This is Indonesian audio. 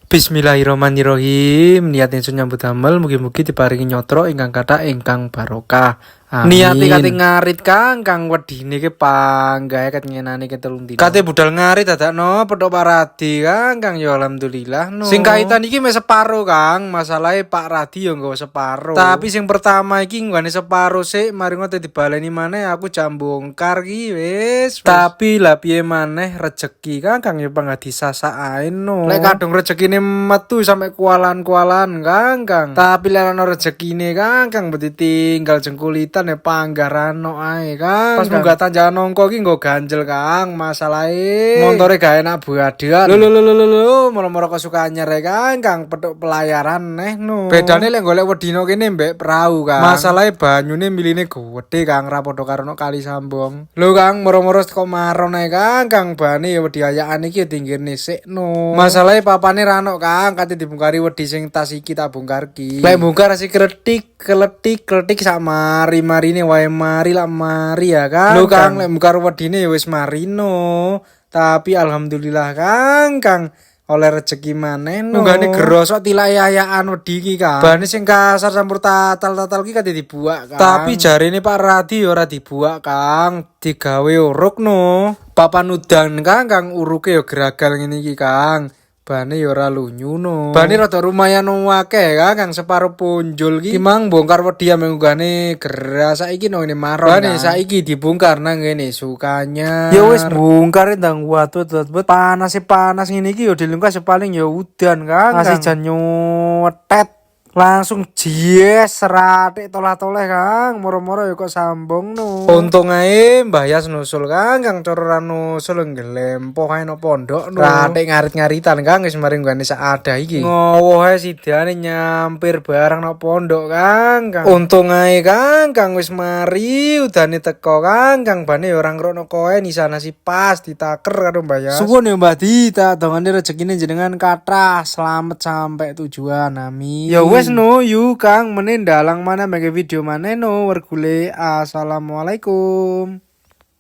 Bismillahirrahmanirrahim. Niat ingsun nyambut damel mugi-mugi diparingi nyotro ingkang kathah ingkang barokah. Amin. Niate kate ngarit kang wedine ke panggae ket ngenani ke telung dina. Kate budal ngarit dadakno petuk paradi kang ya alhamdulillah no. Sing kaitan iki mes separo Kang, masalahe Pak Radi ya nggawa separo. Tapi sing pertama iki nggone separo sik mari ngote dibaleni maneh aku jam bongkar ki wis. Tapi lah piye maneh rejeki kang ya pangadi sasae no. Lek kadung rezekine metu sampe kualan-kualan Kang. Tapi lek ana rezekine Kang berarti tinggal jengkulitan ya panggarano ae Kang. Pas munggah tanjakan nongko ki nggo ganjel Kang, masalahe montore gak enak buadian. Lho moro-moro kesukaan nyere Kang petuk pelayaran neh no. Bedane lek golek wedino kene mbek perahu Kang. Masalahe banyune miline gedhe Kang, ra padha karo kali Sambong. Lho Kang moro-moro kok maron ae Kang bane ya wedi ayakan iki dinggirne sik no. Masalahe papane ra ono Kang, kate dibungkari wedi sing tas iki tak bongkarki. Lek bongkar si kletik sak marine wae mari lak mari ya Kang. Lho Kang lek bongkar wedine ya wis marino. Tapi alhamdulillah Kang oleh rezeki maneh no. Munggane gerosok tilake ayakan wedi iki Kang. Bane sing kasar campur tatal ki kate dibuak Kang. Tapi jarene Pak Radi ora dibuak Kang, digawe uruk no. Papan udan Kang uruke ya geragal ngene iki Kang. Bane ya ora lunyu no. Bane rada lumayan akeh Kang separo punjul ki. Kimang bongkar wedi menggane geras saiki nang ngene maron. Bane saiki dibongkar nang ngene sukanya. Ya wis bongkar ndang watut panas ngene iki ya dilungkas paling ya udan Kang. Masih jan nyuwetet. Langsung jies seratik toleh Kang, moro-moro ya kok Sambong no. Untung ae Mbah Yas nusul Kang cara nusul nglempoh ae no pondok no. Ratik ngarit-ngaritan Kang wis mari nggone sak ada iki. Ngowo ae sidane nyampir barang no pondok Kang. Untung ae Kang wis mari udane teko Kang bane ya ora ngrokno koe nisana si pas ditaker karo Mbah Yas. Suwun ya Mbah Di, tak dongane rezekine jenengan kathah, selamat sampai tujuan. Amin. Ya wes no yuk Kang meneh ndalang mana make video maneh no wergule. Assalamualaikum.